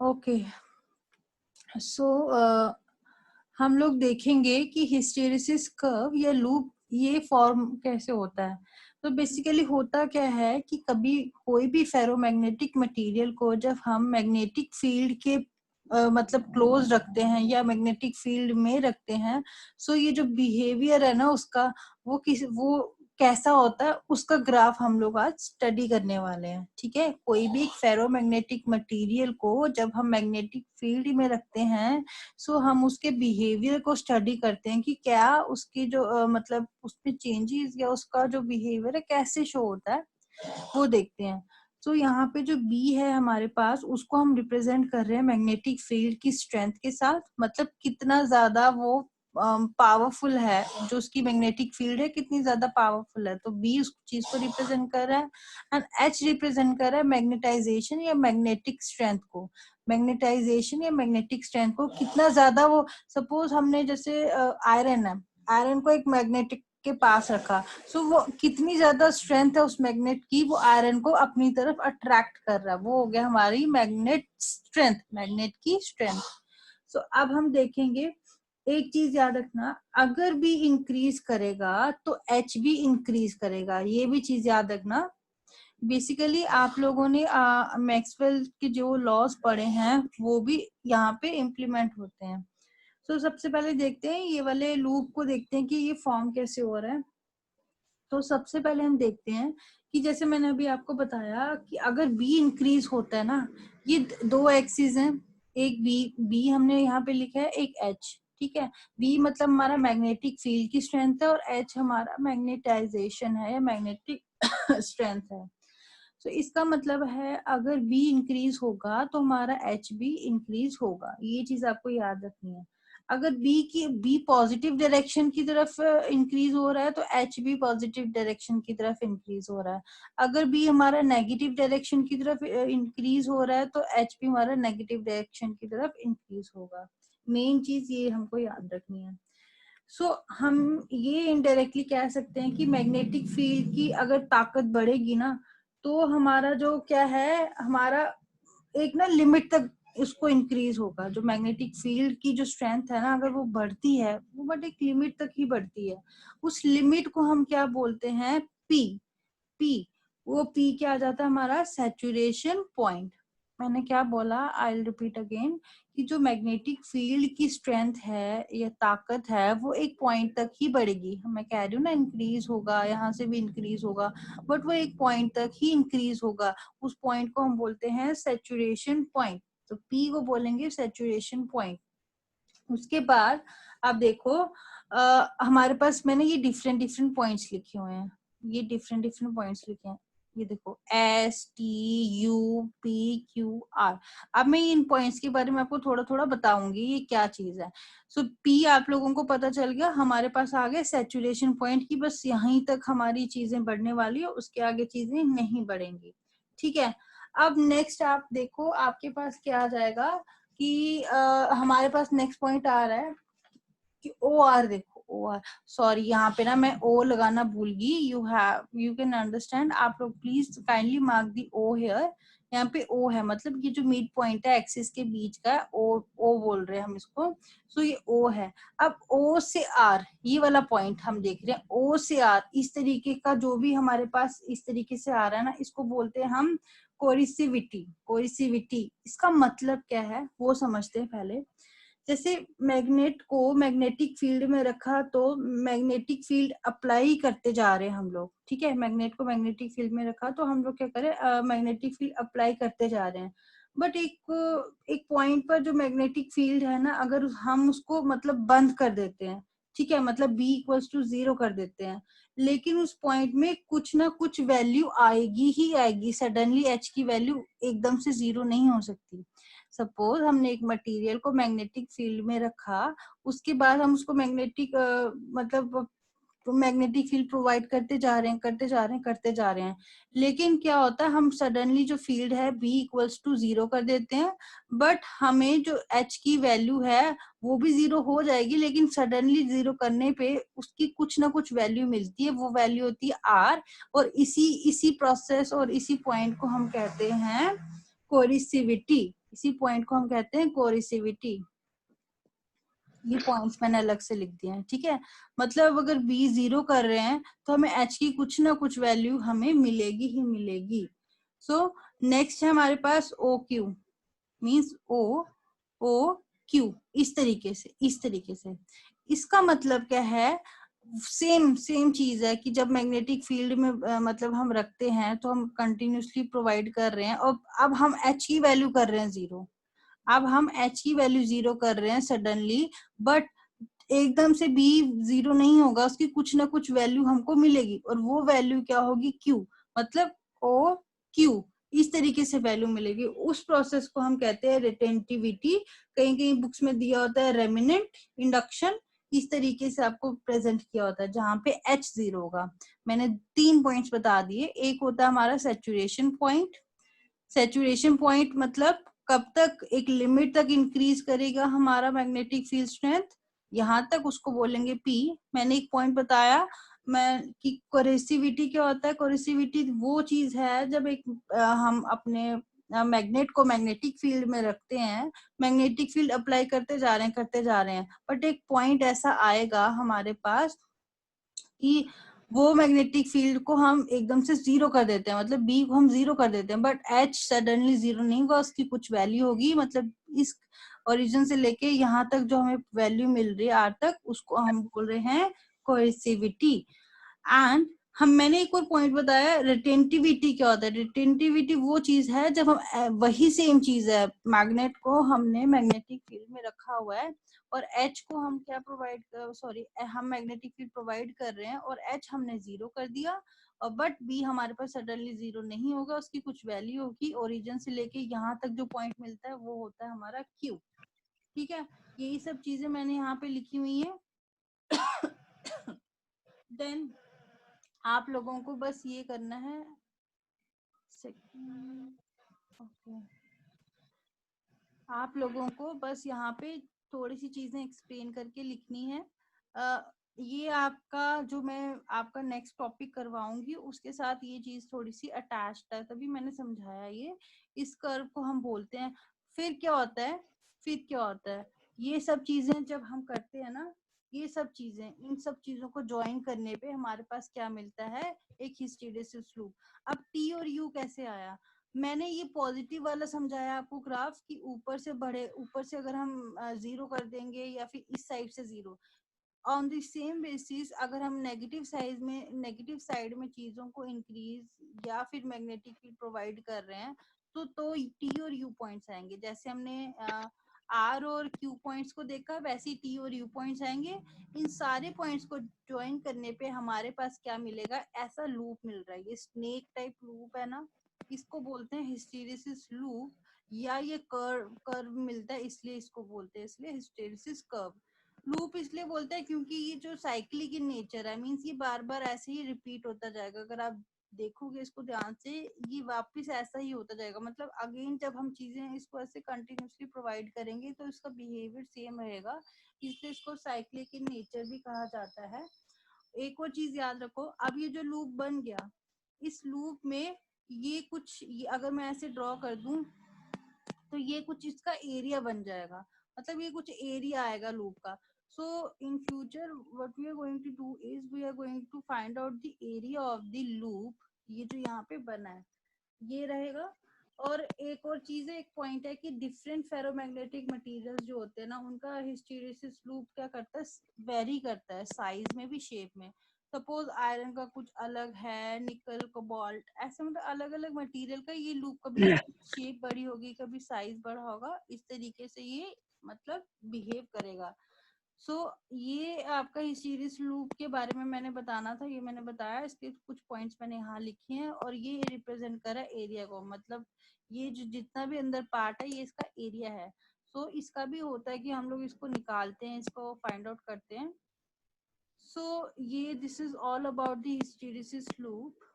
Okay, सो हम लोग देखेंगे कि हिस्टेरिसिस कर्व या लूप ये फॉर्म कैसे होता है। तो बेसिकली होता क्या है कि कभी कोई भी फेरोमैग्नेटिक मटेरियल को जब हम मैग्नेटिक फील्ड के मतलब क्लोज रखते हैं या मैग्नेटिक फील्ड में रखते हैं, सो ये जो बिहेवियर है ना उसका, वो कैसा होता है उसका ग्राफ हम लोग आज स्टडी करने वाले हैं। ठीक है, कोई भी फेरोमैग्नेटिक मटेरियल को जब हम मैग्नेटिक फील्ड में रखते हैं, सो हम उसके बिहेवियर को स्टडी करते हैं कि क्या उसकी जो मतलब उसमें चेंजेस या उसका जो बिहेवियर है कैसे शो होता है, वो देखते हैं। तो यहाँ पे जो बी है हमारे पास, उसको हम रिप्रेजेंट कर रहे हैं मैग्नेटिक फील्ड की स्ट्रेंथ के साथ, मतलब कितना ज्यादा वो पावरफुल है, जो उसकी मैग्नेटिक फील्ड है कितनी ज्यादा पावरफुल है। तो बी उस चीज को रिप्रेजेंट कर रहा है एंड एच रिप्रेजेंट कर रहा है मैग्नेटाइजेशन या मैग्नेटिक स्ट्रेंथ को। मैग्नेटाइजेशन या मैग्नेटिक स्ट्रेंथ को कितना ज्यादा वो, सपोज हमने जैसे आयरन है, आयरन को एक मैग्नेटिक के पास रखा, सो वो कितनी ज्यादा स्ट्रेंथ है उस मैग्नेट की, वो आयरन को अपनी तरफ अट्रैक्ट कर रहा है, वो हो गया हमारी मैग्नेट स्ट्रेंथ, मैग्नेट की स्ट्रेंथ। सो अब हम देखेंगे, एक चीज याद रखना, अगर भी इंक्रीज करेगा तो एच भी इंक्रीज करेगा, ये भी चीज याद रखना। बेसिकली आप लोगों ने मैक्सवेल के जो लॉज पढ़े हैं वो भी यहाँ पे इम्प्लीमेंट होते हैं। तो सबसे पहले देखते हैं ये वाले लूप को, देखते हैं कि ये फॉर्म कैसे हो रहा है। तो सबसे पहले हम देखते हैं कि जैसे मैंने अभी आपको बताया कि अगर बी इंक्रीज होता है ना, ये दो एक्सिस हैं, एक बी बी हमने यहाँ पे लिखा है, एक एच। ठीक है, बी मतलब हमारा मैग्नेटिक फील्ड की स्ट्रेंथ है और एच हमारा मैग्नेटाइजेशन है या मैग्नेटिक स्ट्रेंथ है। तो इसका मतलब है अगर बी इंक्रीज होगा तो हमारा एच भी इंक्रीज होगा, ये चीज आपको याद रखनी है। अगर बी पॉजिटिव डायरेक्शन की तरफ इंक्रीज हो रहा है तो एच भी पॉजिटिव डायरेक्शन की तरफ इंक्रीज हो रहा है। अगर बी हमारा नेगेटिव डायरेक्शन की तरफ इंक्रीज हो रहा है तो एच भी हमारा नेगेटिव डायरेक्शन की तरफ इंक्रीज होगा। मेन चीज ये हमको याद रखनी है। हम ये इनडायरेक्टली कह सकते हैं कि मैग्नेटिक फील्ड की अगर ताकत बढ़ेगी ना, तो हमारा जो क्या है, हमारा एक ना लिमिट तक उसको इंक्रीज होगा। जो मैग्नेटिक फील्ड की जो स्ट्रेंथ है ना, अगर वो बढ़ती है, वो बट एक लिमिट तक ही बढ़ती है। उस लिमिट को हम क्या बोलते हैं, पी। पी, वो पी क्या आ जाता है हमारा, सैचुरेशन पॉइंट। मैंने क्या बोला, आई विल रिपीट अगेन, कि जो मैग्नेटिक फील्ड की स्ट्रेंथ है या ताकत है वो एक पॉइंट तक ही बढ़ेगी। मैं कह रही हूँ ना इंक्रीज होगा, यहाँ से भी इंक्रीज होगा, बट वो एक पॉइंट तक ही इंक्रीज होगा। उस पॉइंट को हम बोलते हैं सैचुरेशन पॉइंट। तो पी को बोलेंगे सैचुरेशन पॉइंट। उसके बाद आप देखो, हमारे पास मैंने ये डिफरेंट डिफरेंट पॉइंट्स लिखे हुए हैं, ये डिफरेंट डिफरेंट पॉइंट्स लिखे हैं। ये देखो S T U P Q R. अब मैं इन पॉइंट्स के बारे में आपको थोड़ा थोड़ा बताऊंगी ये क्या चीज है। सो पी आप लोगों को पता चल गया, हमारे पास आ गया सैचुरेशन पॉइंट की, बस यहीं तक हमारी चीजें बढ़ने वाली है, उसके आगे चीजें नहीं बढ़ेंगी। ठीक है, अब नेक्स्ट आप देखो आपके पास क्या आ जाएगा कि हमारे पास नेक्स्ट पॉइंट आ रहा है कि ओ आर। देखो ओ आर, सॉरी यहाँ पे ना मैं ओ लगाना भूल गई। यू कैन अंडरस्टैंड, आप लोग please kindly mark the O here. यहाँ पे ओ है, मतलब ये जो मिड पॉइंट है एक्सिस के बीच का, ओ ओ बोल रहे हैं हम इसको। सो ये ओ है। अब ओ से आर, ये वाला पॉइंट हम देख रहे हैं, ओ से आर इस तरीके का जो भी हमारे पास इस तरीके से आ रहा है ना, इसको बोलते हैं हम कोरिसिविटी। कोरिसिविटी इसका मतलब क्या है वो समझते हैं पहले। जैसे मैग्नेट को मैग्नेटिक फील्ड में रखा तो मैग्नेटिक फील्ड अप्लाई करते जा रहे हैं हम लोग। ठीक है, मैग्नेट को मैग्नेटिक फील्ड में रखा तो हम लोग क्या करें, मैग्नेटिक फील्ड अप्लाई करते जा रहे हैं। बट एक एक पॉइंट पर जो मैग्नेटिक फील्ड है ना, अगर हम उसको मतलब बंद कर देते हैं, ठीक है, मतलब बी इक्वल्स टू 0 कर देते हैं, लेकिन उस पॉइंट में कुछ ना कुछ वैल्यू आएगी ही आएगी। सडनली एच की वैल्यू एकदम से 0 नहीं हो सकती। सपोज हमने एक मटेरियल को मैग्नेटिक फील्ड में रखा, उसके बाद हम उसको मैग्नेटिक मतलब मैग्नेटिक फील्ड प्रोवाइड करते जा रहे हैं, करते जा रहे हैं, करते जा रहे हैं, लेकिन क्या होता है, हम सडनली जो फील्ड है बी इक्वल्स टू 0 कर देते हैं। बट हमें जो एच की वैल्यू है वो भी 0 हो जाएगी, लेकिन सडनली 0 करने पे उसकी कुछ ना कुछ वैल्यू मिलती है, वो वैल्यू होती है आर। और इसी इसी प्रोसेस और इसी पॉइंट को हम कहते हैं कोरिसिविटी। इसी पॉइंट को हम कहते हैं कोरिसिविटी। ये पॉइंट्स मैंने अलग से लिख दिए हैं, ठीक है। मतलब अगर b 0 कर रहे हैं तो हमें h की कुछ ना कुछ वैल्यू हमें मिलेगी ही मिलेगी। सो नेक्स्ट है हमारे पास OQ, मीन्स OQ, इस तरीके से। इसका मतलब क्या है, सेम चीज है कि जब मैग्नेटिक फील्ड में मतलब हम रखते हैं तो हम कंटिन्यूसली प्रोवाइड कर रहे हैं, और अब हम h की वैल्यू कर रहे हैं 0। अब हम h की वैल्यू 0 कर रहे हैं सडनली, बट एकदम से b 0 नहीं होगा, उसकी कुछ ना कुछ वैल्यू हमको मिलेगी, और वो वैल्यू क्या होगी, q, मतलब OQ, इस तरीके से वैल्यू मिलेगी। उस प्रोसेस को हम कहते हैं रिटेंटिविटी। कहीं कहीं बुक्स में दिया होता है रेमिनेंट इंडक्शन, इस तरीके से आपको प्रेजेंट किया होता है, जहां पे h 0 होगा। मैंने 3 पॉइंट्स बता दिए। एक होता है हमारा सैचुरेशन पॉइंट। सैचुरेशन पॉइंट मतलब कब तक एक लिमिट तक इंक्रीज करेगा हमारा मैग्नेटिक फील्ड स्ट्रेंथ, यहां तक उसको बोलेंगे P। मैंने एक पॉइंट बताया मैं कि कोरेसिविटी क्या होता है। कोरेसिविटी वो चीज है जब एक हम अपने मैग्नेट को मैग्नेटिक फील्ड में रखते हैं, मैग्नेटिक फील्ड अप्लाई करते जा रहे हैं, बट एक पॉइंट ऐसा आएगा हमारे पास कि वो मैग्नेटिक फील्ड को हम एकदम से 0 कर देते हैं, मतलब B को हम 0 कर देते हैं, बट H सडनली 0 नहीं होगा, उसकी कुछ वैल्यू होगी। मतलब इस ओरिजिन से लेके यहाँ तक जो हमें वैल्यू मिल रही है R तक, उसको हम बोल रहे हैं कोएसिविटी। एंड मैंने एक और पॉइंट बताया, रिटेंटिविटी क्या होता है। रिटेंटिविटी वो चीज है जब हम वही सेम चीज है, मैग्नेट को हमने मैग्नेटिक फील्ड में रखा हुआ है, और H को हम क्या प्रोवाइड सॉरी हम मैग्नेटिक फील्ड प्रोवाइड कर रहे हैं, और H हमने 0 कर दिया, और बट B हमारे पास सडनली 0 नहीं होगा, उसकी कुछ वैल्यू होगी। ओरिजिन से लेके यहाँ तक जो पॉइंट मिलता है वो होता है हमारा Q, ठीक है। यही सब चीजें मैंने यहाँ पे लिखी हुई है। देन आप लोगों को बस ये करना है, ओके, आप लोगों को बस यहाँ पे थोड़ी सी चीजें एक्सप्लेन करके लिखनी है। ये आपका जो मैं आपका नेक्स्ट टॉपिक करवाऊंगी उसके साथ ये चीज थोड़ी सी अटैच्ड है, तभी मैंने समझाया ये। इस कर्व को हम बोलते हैं। फिर क्या होता है, ये सब चीजें जब हम करते हैं ना, ये सब चीजें, इन सब चीजों को ज्वाइन करने पे हमारे पास क्या मिलता है, एक हिस्टेरेसिस लूप। अब T और U कैसे आया, मैंने ये पॉजिटिव वाला समझाया आपको ग्राफ कि ऊपर से अगर हम 0 कर देंगे, या फिर इस साइड से 0। ऑन द सेम बेसिस अगर हम नेगेटिव साइड में चीजों को इंक्रीज या फिर मैग्नेटिक फील्ड प्रोवाइड कर रहे हैं, तो टी और यू पॉइंट्स आएंगे। जैसे हमने आर और क्यू पॉइंट्स को देखा, वैसे ही टी और यू पॉइंट्स आएंगे। इन सारे पॉइंट्स को ज्वाइन करने पे हमारे पास क्या मिलेगा, ऐसा लूप मिल रहा है। ये स्नेक टाइप लूप है ना, इसको बोलते हैं हिस्टेरिसिस लूप, या ये कर्व मिलता है इसलिए इसको बोलते हैं, इसलिए हिस्टेरिसिस कर्व। लूप इसलिए बोलते हैं क्योंकि ये जो साइक्लिक इन नेचर है, मीन्स ये बार बार ऐसे ही रिपीट होता जाएगा। अगर आप देखोगे इसको ध्यान से, ये वापस ऐसा ही होता जाएगा। मतलब अगेन जब हम चीजें इसको ऐसे कंटिन्यूसली प्रोवाइड करेंगे तो इसका बिहेवियर सेम रहेगा, इसलिए इसको साइक्लिक इन नेचर भी कहा जाता है। एक और चीज याद रखो, अब ये जो लूप बन गया, इस लूप में अगर मैं ऐसे ड्रॉ कर दूं तो ये कुछ इसका एरिया बन जाएगा, मतलब ये कुछ एरिया आएगा लूप का। So in future what we are going to do is we are going to find out the area of the loop. ये जो यहाँ पे बना है ये रहेगा। और एक और चीज है, एक पॉइंट है कि डिफरेंट फेरोमैग्नेटिक मटेरियल्स जो होते हैं ना, उनका हिस्टेरिसिस लूप क्या करता है, वेरी करता है साइज में भी, शेप में। सपोज आयरन का कुछ अलग है, निकल कोबाल्ट, ऐसे मतलब अलग अलग मटेरियल का ये लूप, कभी शेप बड़ी होगी कभी साइज बड़ा होगा, इस तरीके से ये मतलब बिहेव करेगा। ये आपका हिस्टेरिसिस लूप के बारे में मैंने बताना था, ये मैंने बताया। इसके कुछ पॉइंट्स मैंने यहाँ लिखे हैं, और ये रिप्रेजेंट कर रहा है एरिया को, मतलब ये जो जितना भी अंदर पार्ट है ये इसका एरिया है। इसका भी होता है कि हम लोग इसको निकालते हैं, इसको फाइंड आउट करते हैं। ये this is all about the hysteresis loop.